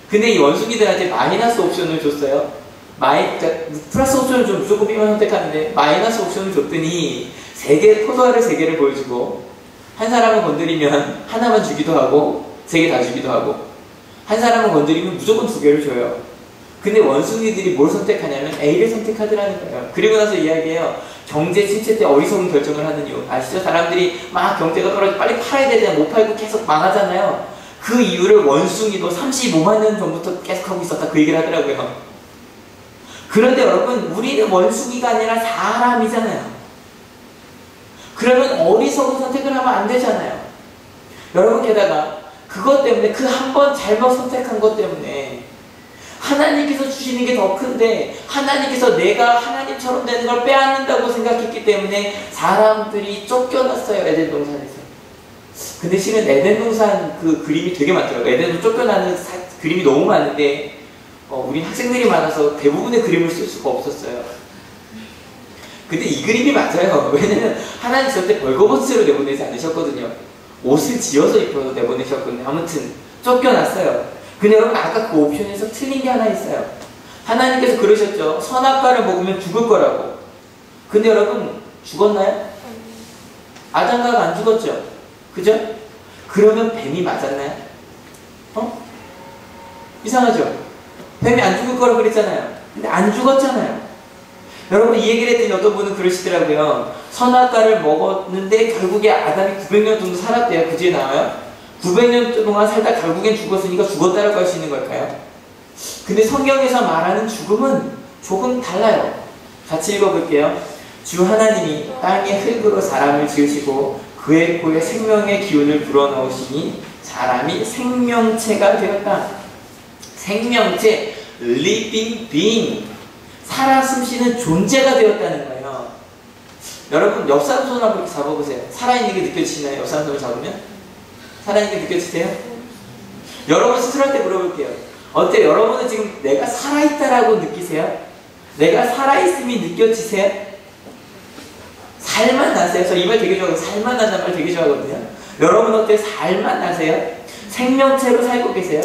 근데 이 원숭이들한테 마이너스 옵션을 줬어요. 그러니까 플러스 옵션을 좀 무조건 B만 선택하는데 마이너스 옵션을 줬더니 포도알을 3개를 보여주고 한 사람을 건드리면 하나만 주기도 하고 3개 다 주기도 하고 한 사람을 건드리면 무조건 2개를 줘요. 근데 원숭이들이 뭘 선택하냐면 A를 선택하더라는 거예요. 그리고 나서 이야기해요. 경제 침체 때 어리석은 결정을 하는 이유 아시죠? 사람들이 막 경제가 떨어지고 빨리 팔아야 되잖아요. 못 팔고 계속 망하잖아요. 그 이유를 원숭이도 35만 년 전부터 계속 하고 있었다 그 얘기를 하더라고요. 그런데 여러분 우리는 원숭이가 아니라 사람이잖아요. 그러면 어리석은 선택을 하면 안 되잖아요. 여러분 게다가 그것 때문에 그 한 번 잘못 선택한 것 때문에 하나님께서 주시는 게 더 큰데 하나님께서 내가 하나님처럼 되는 걸 빼앗는다고 생각했기 때문에 사람들이 쫓겨났어요. 에덴 동산에서. 근데 실은 에덴 동산 그 그림이 되게 많더라고요. 에덴도 쫓겨나는 그림이 너무 많은데 우리 학생들이 많아서 대부분의 그림을 쓸 수가 없었어요. 근데 이 그림이 맞아요. 왜냐면 하나님 절대 벌거벗으로 내보내지 않으셨거든요. 옷을 지어서 입혀서 내보내셨거든요. 아무튼 쫓겨났어요. 근데 여러분 아까 그 옵션에서 틀린 게 하나 있어요. 하나님께서 그러셨죠. 선악과를 먹으면 죽을 거라고. 근데 여러분 죽었나요? 아담과 안 죽었죠? 그죠? 그러면 뱀이 맞았나요? 이상하죠? 뱀이 안 죽을 거라고 그랬잖아요. 근데 안 죽었잖아요. 여러분 이 얘기를 했더니 어떤 분은 그러시더라고요. 선악과를 먹었는데 결국에 아담이 900년 정도 살았대요. 그 뒤에 나와요. 900년 동안 살다 결국엔 죽었으니까 죽었다라고 할 수 있는 걸까요? 근데 성경에서 말하는 죽음은 조금 달라요. 같이 읽어볼게요. 주 하나님이 땅의 흙으로 사람을 지으시고 그의 코에 생명의 기운을 불어넣으시니 사람이 생명체가 되었다. 생명체, living being, 살아 숨쉬는 존재가 되었다는 거예요. 여러분 옆 사람 손을 한번 이렇게 잡아보세요. 살아있는 게 느껴지시나요? 옆 사람 손을 잡으면? 살아있는 게 느껴지세요? 여러분 스스로한테 물어볼게요. 어때요? 여러분은 지금 내가 살아있다라고 느끼세요? 내가 살아있음이 느껴지세요? 살만 나세요? 저 이 말 되게 좋아하고 살만 난다는 말 되게 좋아하거든요. 여러분 어때요? 살만 나세요? 생명체로 살고 계세요?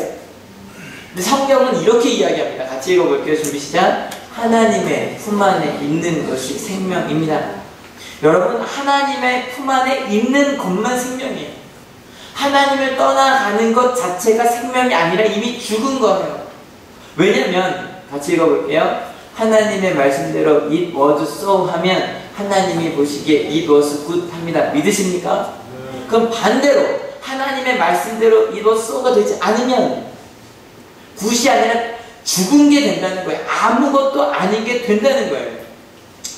근데 성경은 이렇게 이야기합니다. 같이 읽어볼게요. 준비 시작. 하나님의 품 안에 있는 것이 생명입니다. 여러분 하나님의 품 안에 있는 것만 생명이에요. 하나님을 떠나가는 것 자체가 생명이 아니라 이미 죽은 거예요. 왜냐면 같이 읽어볼게요. 하나님의 말씀대로 it was so 하면 하나님이 보시기에 it was good 합니다. 믿으십니까? 그럼 반대로 하나님의 말씀대로 it was so가 되지 않으면 굿이 아니라 죽은 게 된다는 거예요. 아무것도 아닌 게 된다는 거예요.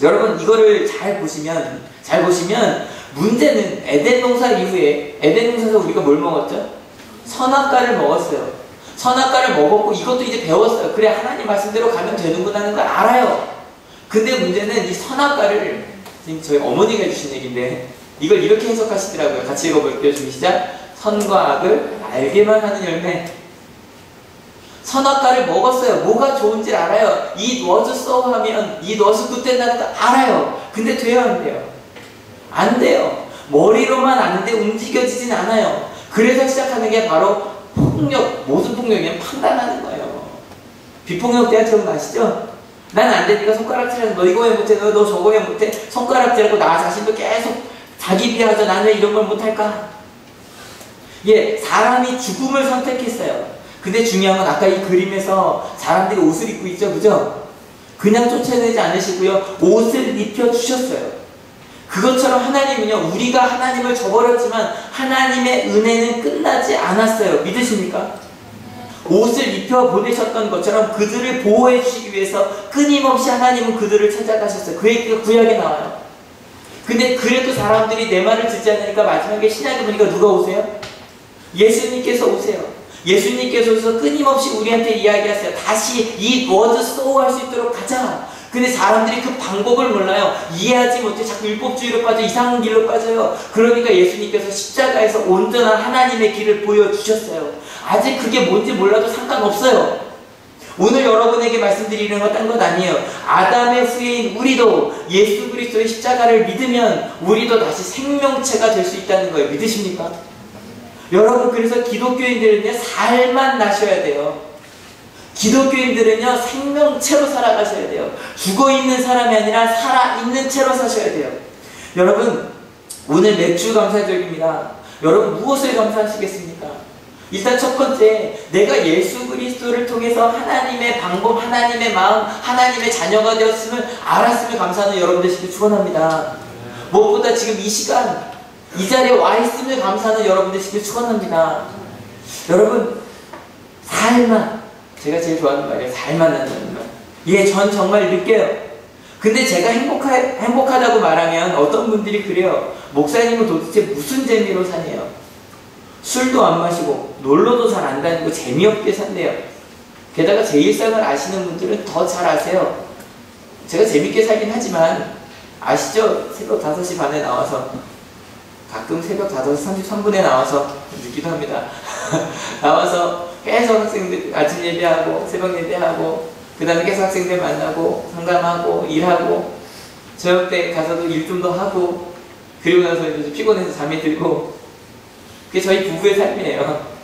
여러분 이거를 잘 보시면 문제는 에덴 동산 이후에 에덴 동산에서 우리가 뭘 먹었죠? 선악과를 먹었어요. 선악과를 먹었고 이것도 이제 배웠어요. 그래 하나님 말씀대로 가면 되는구나 하는 걸 알아요. 근데 문제는 이 선악과를 지금 저희 어머니가 해주신 얘기인데 이걸 이렇게 해석하시더라고요. 같이 읽어볼게요. 준비 시작. 선과 악을 알게만 하는 열매. 선악과를 먹었어요. 뭐가 좋은지 알아요. it was so 하면 it was good 된다는 거 알아요. 근데 돼요 안 돼요? 안 돼요. 머리로만 아는데 움직여지진 않아요. 그래서 시작하는 게 바로 폭력. 무슨 폭력이냐면 판단하는 거예요. 비폭력 대화처럼 아시죠? 난 안 돼. 네가 손가락질하는 너 이거 해 못해. 너 저거 해 못해. 손가락질하고 나 자신도 계속 자기 비하하죠. 나는 왜 이런 걸 못할까? 예, 사람이 죽음을 선택했어요. 근데 중요한 건 아까 이 그림에서 사람들이 옷을 입고 있죠. 그죠? 그냥 쫓아내지 않으시고요. 옷을 입혀주셨어요. 그것처럼 하나님은요. 우리가 하나님을 저버렸지만 하나님의 은혜는 끝나지 않았어요. 믿으십니까? 옷을 입혀 보내셨던 것처럼 그들을 보호해 주시기 위해서 끊임없이 하나님은 그들을 찾아가셨어요. 그 얘기가 구약에 나와요. 근데 그래도 사람들이 내 말을 듣지 않으니까 마지막에 신약에 보니까 누가 오세요? 예수님께서 오세요. 예수님께서 오셔서 끊임없이 우리한테 이야기하세요. 다시 이 워드 소우 할 수 있도록 가자. 근데 사람들이 그 방법을 몰라요. 이해하지 못해 자꾸 율법주의로 빠져 이상한 길로 빠져요. 그러니까 예수님께서 십자가에서 온전한 하나님의 길을 보여주셨어요. 아직 그게 뭔지 몰라도 상관없어요. 오늘 여러분에게 말씀드리는 건 딴 것 아니에요. 아담의 후예인 우리도 예수 그리스도의 십자가를 믿으면 우리도 다시 생명체가 될 수 있다는 거예요. 믿으십니까? 여러분, 그래서 기독교인들은요, 살만 나셔야 돼요. 기독교인들은요, 생명체로 살아가셔야 돼요. 죽어있는 사람이 아니라 살아있는 채로 사셔야 돼요. 여러분, 오늘 맥주 감사절입니다. 여러분, 무엇을 감사하시겠습니까? 일단 첫 번째, 내가 예수 그리스도를 통해서 하나님의 방법, 하나님의 마음, 하나님의 자녀가 되었음을 알았음을 감사하는 여러분 되시길 축원합니다. 무엇보다 지금 이 시간, 이 자리에 와 있음을 감사하는 여러분 되시길 축원합니다. 여러분, 살만, 제가 제일 좋아하는 말이에요. 살만 난다는 말. 예, 전 정말 느껴요. 근데 제가 행복하다고 말하면 어떤 분들이 그래요. 목사님은 도대체 무슨 재미로 사네요. 술도 안 마시고 놀러도 잘 안 다니고 재미없게 산대요. 게다가 제 일상을 아시는 분들은 더 잘 아세요. 제가 재밌게 살긴 하지만 아시죠? 새벽 5시 반에 나와서, 가끔 새벽 5시 33분에 나와서, 늦기도 합니다. 나와서 계속 학생들 아침 예배하고 새벽 예배하고 그 다음에 계속 학생들 만나고 상담하고 일하고 저녁 때 가서도 일 좀 더 하고, 그리고 나서 이제 피곤해서 잠이 들고, 그게 저희 부부의 삶이에요.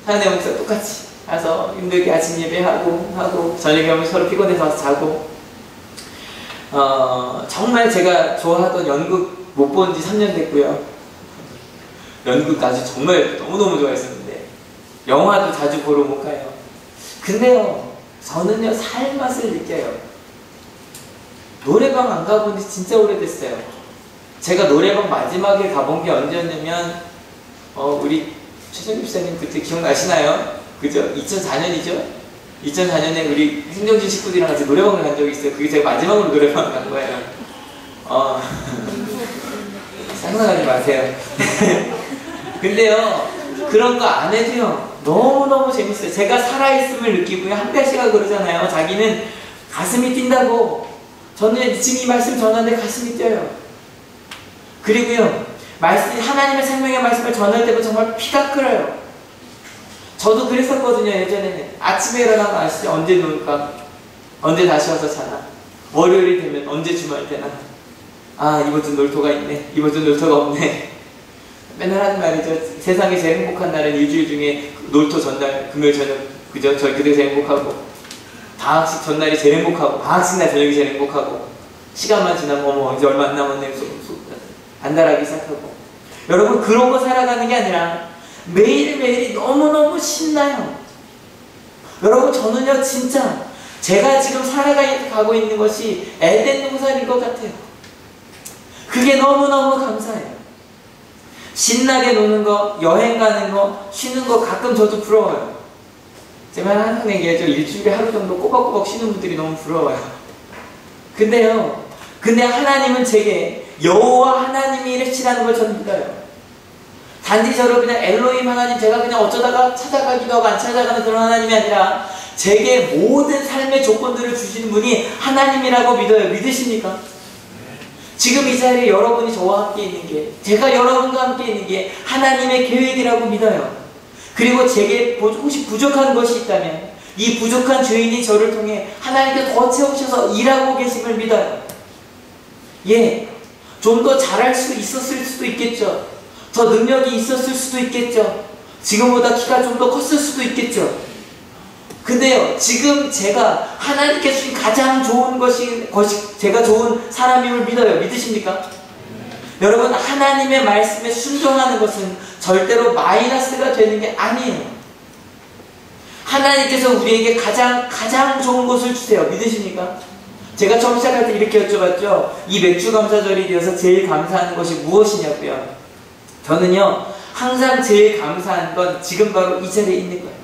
사은의 목사 똑같이 가서 힘들게 아침 예배하고 저녁에 오면 서로 피곤해서 와서 자고. 정말 제가 좋아하던 연극 못 본 지 3년 됐고요. 연극 아주 정말 너무너무 좋아했었는데 영화도 자주 보러 못 가요. 근데요, 저는요, 살 맛을 느껴요. 노래방 안 가본 지 진짜 오래됐어요. 제가 노래방 마지막에 가본 게 언제였냐면, 우리 최정규 집사님 그때 기억나시나요? 그죠? 2004년이죠? 2004년에 우리 행정진 식구들이랑 같이 노래방을 간 적이 있어요. 그게 제가 마지막으로 노래방을 간 거예요. 상상하지 마세요. 근데요, 그런 거 안 해도요, 너무너무 재밌어요. 제가 살아있음을 느끼고요. 한 달씩가 그러잖아요. 자기는 가슴이 뛴다고. 저는 지금 이 말씀 전하는데 가슴이 뛰어요. 그리고요, 하나님의 생명의 말씀을 전할 때도 정말 피가 끓어요. 저도 그랬었거든요. 예전에는 아침에 일어나면 아시죠? 언제 놀까? 언제 다시 와서 자나? 월요일이 되면 언제 주말 되나? 아, 이번 주 놀토가 있네. 이번 주 놀토가 없네. 맨날 하는 말이죠. 세상에 제일 행복한 날은 일주일 중에 놀토 전날, 금요일 저녁, 그죠? 그때 제일 행복하고, 방학식 전날이 제일 행복하고, 방학식 날 저녁이 제일 행복하고, 시간만 지나면 어머 이제 얼마 안 남았네. 안달하기 시작하고. 여러분, 그런 거 살아가는 게 아니라 매일매일이 너무너무 신나요. 여러분, 저는요, 진짜 제가 지금 살아가고 있는 것이 에덴 동산인 것 같아요. 그게 너무너무 감사해요. 신나게 노는 거, 여행 가는 거, 쉬는 거 가끔 저도 부러워요. 제가 항상 얘기하죠. 일주일에 하루 정도 꼬박꼬박 쉬는 분들이 너무 부러워요. 근데 하나님은 제게 여호와 하나님이시라는 걸 저는 믿어요. 단지 저를 그냥 엘로힘 하나님, 제가 그냥 어쩌다가 찾아가기도 하고 안 찾아가는 그런 하나님이 아니라 제게 모든 삶의 조건들을 주시는 분이 하나님이라고 믿어요. 믿으십니까? 지금 이 자리에 여러분이 저와 함께 있는 게, 제가 여러분과 함께 있는 게 하나님의 계획이라고 믿어요. 그리고 제게 혹시 부족한 것이 있다면 이 부족한 주인이 저를 통해 하나님께 더 채우셔서 일하고 계심을 믿어요. 예, 좀 더 잘할 수 있었을 수도 있겠죠. 더 능력이 있었을 수도 있겠죠. 지금보다 키가 좀 더 컸을 수도 있겠죠. 근데요, 지금 제가 하나님께 주신 가장 좋은 것이 제가 좋은 사람임을 믿어요. 믿으십니까? 여러분, 하나님의 말씀에 순종하는 것은 절대로 마이너스가 되는 게 아니에요. 하나님께서 우리에게 가장 좋은 것을 주세요. 믿으십니까? 제가 처음 시작할 때 이렇게 여쭤봤죠. 이 맥주 감사절이 되어서 제일 감사하는 것이 무엇이냐고요. 저는요, 항상 제일 감사한 건 지금 바로 이 자리에 있는 거예요.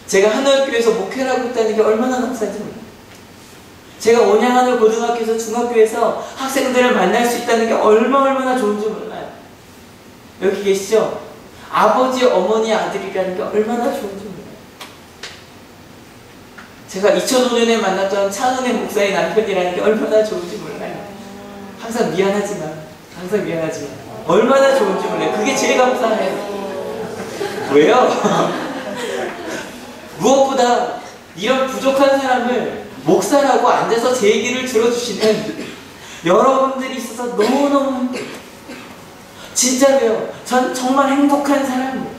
제가 하늘교회에서 목회를 하고 있다는 게 얼마나 감사한지 몰라요. 제가 온양하늘 고등학교에서 중학교에서 학생들을 만날 수 있다는 게 얼마나 좋은지 몰라요. 여기 계시죠? 아버지, 어머니, 아들이라는 게 얼마나 좋은지 몰라요. 제가 2005년에 만났던 차은혜 목사의 남편이라는 게 얼마나 좋은지 몰라요. 항상 미안하지만 얼마나 좋은지 몰라요. 그게 제일 감사해요. 왜요? 무엇보다 이런 부족한 사람을 목사라고 앉아서 제 얘기를 들어주시는 여러분들이 있어서 너무너무 행복해요. 진짜로요. 전 정말 행복한 사람이에요.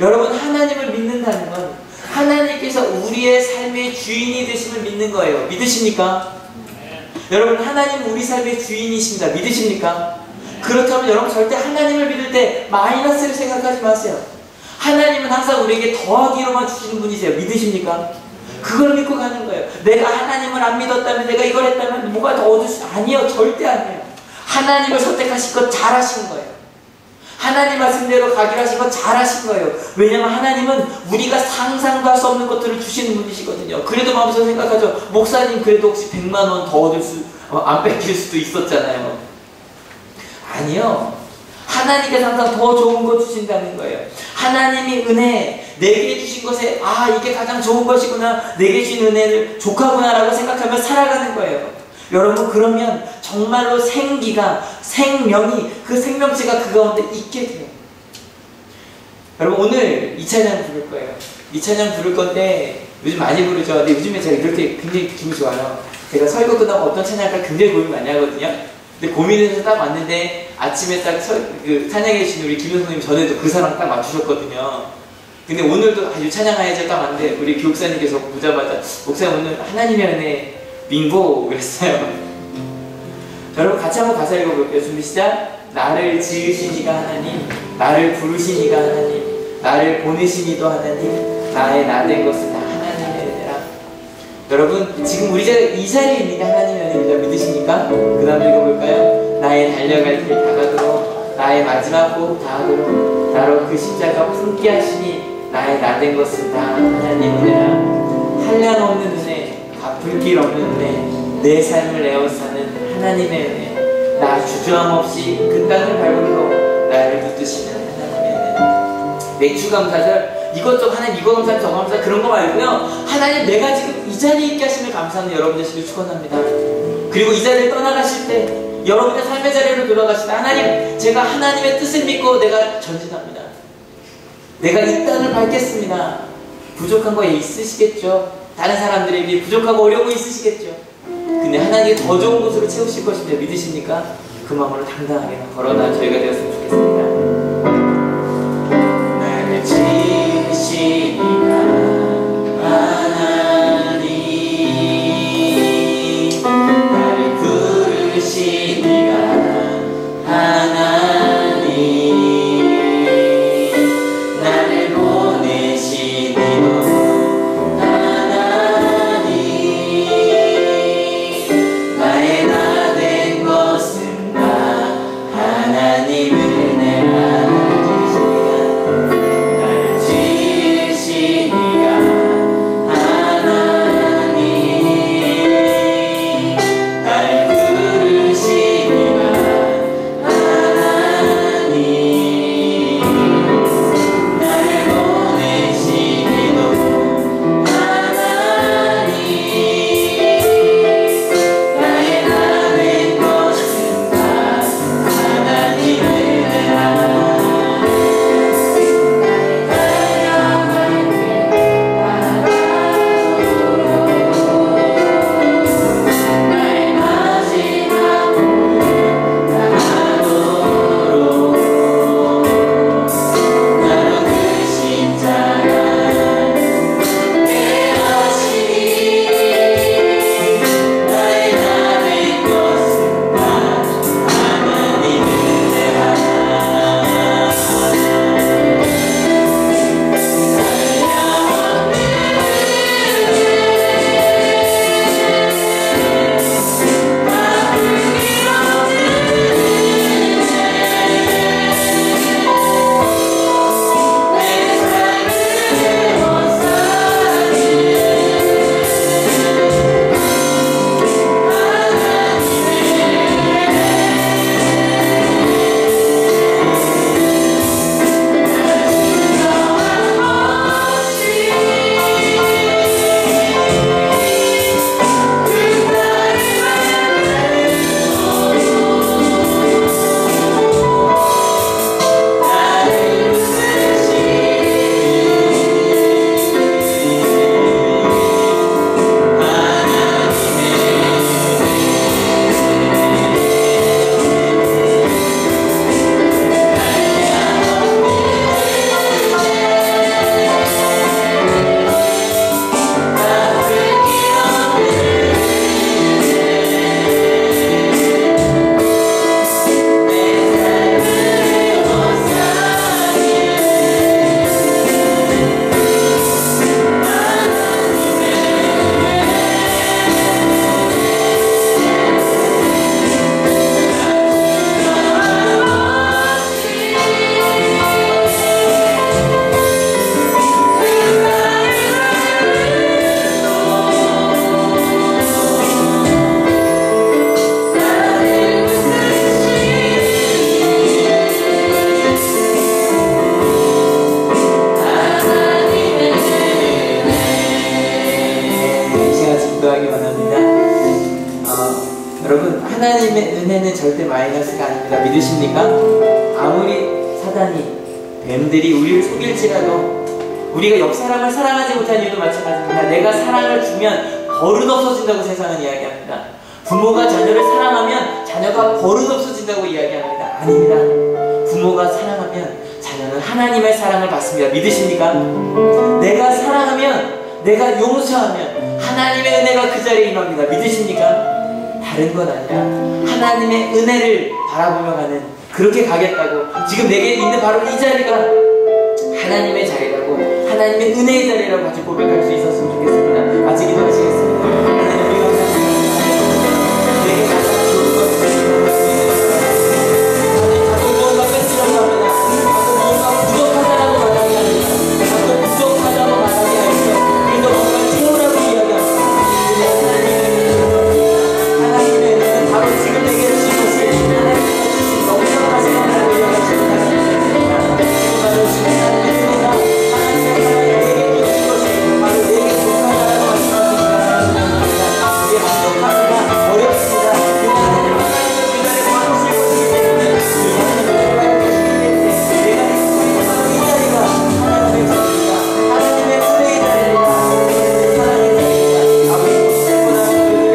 여러분, 하나님을 믿는다는 건 하나님께서 우리의 삶의 주인이 되심을 믿는 거예요. 믿으십니까? 여러분, 하나님은 우리 삶의 주인이십니다. 믿으십니까? 그렇다면 여러분 절대 하나님을 믿을 때 마이너스를 생각하지 마세요. 하나님은 항상 우리에게 더하기로만 주시는 분이세요. 믿으십니까? 그걸 믿고 가는 거예요. 내가 하나님을 안 믿었다면, 내가 이걸 했다면 뭐가 더 얻을 수... 아니요. 절대 아니에요. 하나님을 선택하신 것 잘하신 거예요. 하나님 말씀대로 가기로 하신 것 잘하신 거예요. 왜냐하면 하나님은 우리가 상상도 할 수 없는 것들을 주시는 분이시거든요. 그래도 마음속으로 생각하죠. 목사님 그래도 혹시 100만 원 더 얻을 수, 안 뺏길 수도 있었잖아요. 아니요. 하나님께서 항상 더 좋은 거 주신다는 거예요. 하나님이 은혜, 내게 주신 것에 이게 가장 좋은 것이구나, 내게 주신 은혜를 족하구나 라고 생각하며 살아가는 거예요. 여러분, 그러면 정말로 생기가, 생명이, 그 생명체가 그 가운데 있게 돼요. 여러분, 오늘 이 찬양 부를 거예요. 이 찬양 부를 건데 요즘 많이 부르죠. 근데 요즘에 제가 이럴 때 굉장히 기분이 좋아요. 제가 설교 끝나고 어떤 찬양할까 굉장히 고민 많이 하거든요. 근데 고민해서 딱 왔는데 아침에 딱 찬양해 주신 우리 김현 선생님 전에도 그 사람 딱 맞추셨거든요. 근데 오늘도 이 찬양해야지 딱 왔는데 우리 교육사님께서 보자마자 목사님 오늘 하나님의 은혜 빙고 그랬어요. 여러분 같이 한번 가사 읽어볼게요. 준비 시작. 나를 지으신 이가 하나님, 나를 부르신 이가 하나님, 나를 보내신 이도 하나님, 나의 나 된 것은 다 하나님의 은혜라. 여러분 지금 우리 이 자리에 있는 게 하나님의 은혜입니다. 믿으십니까? 그 다음 읽어볼까요? 나의 달려갈 길 다가도록, 나의 마지막 호흡 다하도록, 나로 그 십자가 품게 하시니 나의 나 된 것은 다 하나님의 은혜라. 한량없는 은혜, 갚을 길 없는 은혜, 내 삶을 에워싸는 하나님의 은혜, 나 주저함 없이 그 땅을 밟음으로 나를 붙드시는 하나님의 은혜. 맥주감사절, 이것저것 하나님 이거 감사합니다 저거 감사합니다 그런 거 말고요, 하나님 내가 지금 이 자리에 있게 하시면 감사하는 여러분 되시길 축원합니다. 그리고 이 자리를 떠나가실 때 여러분의 삶의 자리로 돌아가실 때 하나님, 제가 하나님의 뜻을 믿고 내가 전진합니다. 내가 이 땅을 밟겠습니다. 부족한 거 있으시겠죠? 다른 사람들에 비해 부족하고 어려운 거 있으시겠죠? 근데 하나님이 더 좋은 곳으로 채우실 것입니다. 믿으십니까? 그 마음으로 당당하게 걸어나 저희가 되었으면 좋겠습니다. 나를 지으신 이가 하나님, 나를 부르신 이가 하나님, 나를 보내신 이도 하나님의 은혜. 하나님의 은혜는 절대 마이너스가 아닙니다. 믿으십니까? 아무리 사단이, 뱀들이 우리를 속일지라도 우리가 옆 사람을 사랑하지 못한 이유도 마찬가지입니다. 내가 사랑을 주면 버릇 없어진다고 세상은 이야기합니다. 부모가 자녀를 사랑하면 자녀가 버릇 없어진다고 이야기합니다. 아닙니다. 부모가 사랑하면 자녀는 하나님의 사랑을 받습니다. 믿으십니까? 내가 사랑하면, 내가 용서하면 하나님의 은혜가 그 자리에 임합니다. 믿으십니까? 다른 건 아니라 하나님의 은혜를 바라보며 가는, 그렇게 가겠다고, 지금 내게 있는 바로 이 자리가 하나님의 자리라고, 하나님의 은혜의 자리라고 같이 고백할 수 있었으면 좋겠습니다. 같이 기도하시겠습니다. 하나님, 우리 감사합니다. 내게 가장 좋은 것을 하나님, 자꾸 무언가 뺏으려고 하면, 자꾸 무언가 부족하다라고 말하게 합니다. 자꾸 부족하다고 말하게 하시며 그래서 뭔가 채우라고 이야기합니다. 하나님의 은혜는 바로 지금 내게 주신 것을 하나님께서 주신 넉넉하신 은혜라고 이야기하십니다. 지금 바로 주신 하나님의 은혜가 하나님의 사랑이 내게 주신 것이 바로 내게 속하다라고 말씀하십니다. 우리의 만족하기가 어렵습니다. 그러나 하나님의 은혜를 받으실 것이기 때문에 이 하나님의 은혜를 받으시기 때문에 내가 바로 이 자리가 하나님의 자리입니다. 하나님의 은혜의 자리입니다. 하나님의 사랑의 자리입니다.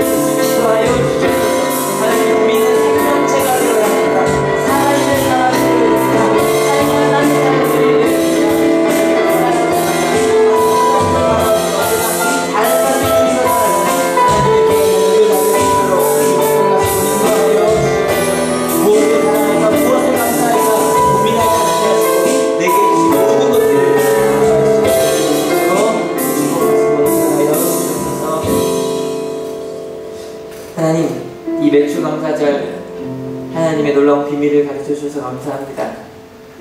아버지 고난 그들을 인도하여 주셔서 하나님, 우리는 생명체가 되어야 합니다. 살아있는 사람들을 위하여, 살아있는 사람들을 하나님, 이 매출감사절 하나님의 놀라운 비밀을 가르쳐 주셔서 감사합니다.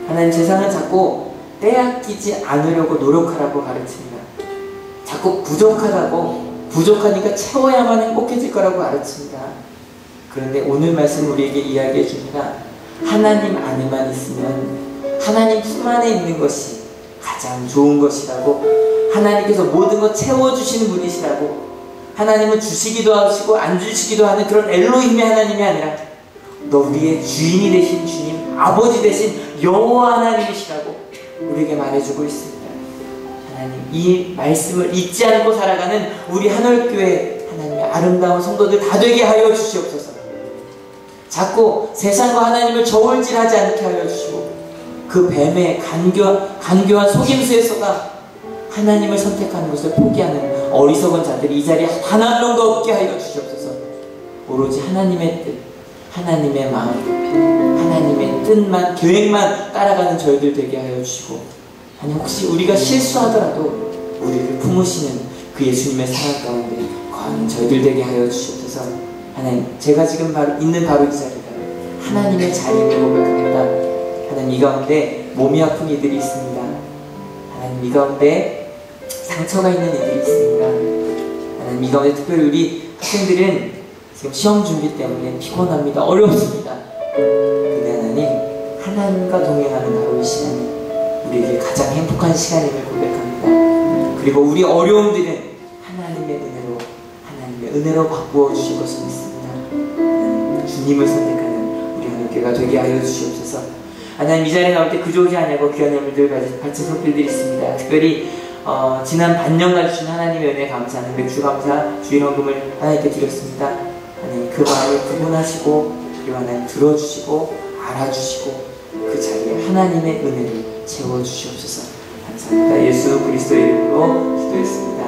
하나님, 세상은 자꾸 빼앗기지 않으려고 노력하라고 가르칩니다. 자꾸 부족하니까 채워야만 행복해질 거라고 가르칩니다. 그런데 오늘 말씀 우리에게 이야기해 줍니다. 하나님 안에만 있으면, 하나님 품 안에 있는 것이 가장 좋은 것이라고, 하나님께서 모든 것 채워주시는 분이시라고, 하나님은 주시기도 하시고 안 주시기도 하는 그런 엘로힘의 하나님이 아니라 너 우리의 주인이 되신 주님, 아버지 되신 여호와 하나님이시라고 우리에게 말해주고 있습니다. 하나님, 이 말씀을 잊지 않고 살아가는 우리 한올교회 하나님의 아름다운 성도들 다 되게 하여 주시옵소서. 자꾸 세상과 하나님을 저울질하지 않게 하여 주시고, 그 뱀의 간교한 속임수에 속아 하나님을 선택하는 것을 포기하는 어리석은 자들이 이 자리에 단 한 명도 없게 하여 주시옵소서. 오로지 하나님의 뜻, 하나님의 마음, 하나님의 뜻만, 계획만 따라가는 저희들 되게 하여 주시고, 아니 혹시 우리가 실수하더라도 우리를 품으시는 그 예수님의 사랑 가운데 거하는 저희들 되게 하여 주시옵소서. 하나님, 제가 지금 있는 바로 이 자리가 하나님의 자리임을 고백합니다. 하나님, 이 가운데 몸이 아픈 이들이 있습니다. 하나님, 이 가운데 상처가 있는 이들이 있습니다. 하나님, 이 가운데 특별히 우리 학생들은 지금 시험 준비 때문에 피곤합니다. 어렵습니다. 근데 하나님, 하나님과 동행하는 바로 이 시간이 우리에게 가장 행복한 시간임을 고백합니다. 그리고 우리 어려움들은 하나님의 은혜로 바꾸어 주실 것을 믿습니다. 하나님, 주님을 선택하는 우리 한옥교회가 되게 하여 주시옵소서. 하나님, 이 자리에 나올 때 그족이 아니고 귀한 열물들 바친 손길들이 있습니다. 특별히 지난 반년간 주신 하나님의 은혜에 감사하는 맥주감사 주일헌금을 하나님께 드렸습니다. 하나님, 그 마음을 구분하시고 그리고 하나님 들어주시고 알아주시고 그 자리에 하나님의 은혜를 채워주시옵소서. 감사합니다. 예수 그리스도의 이름으로 기도했습니다.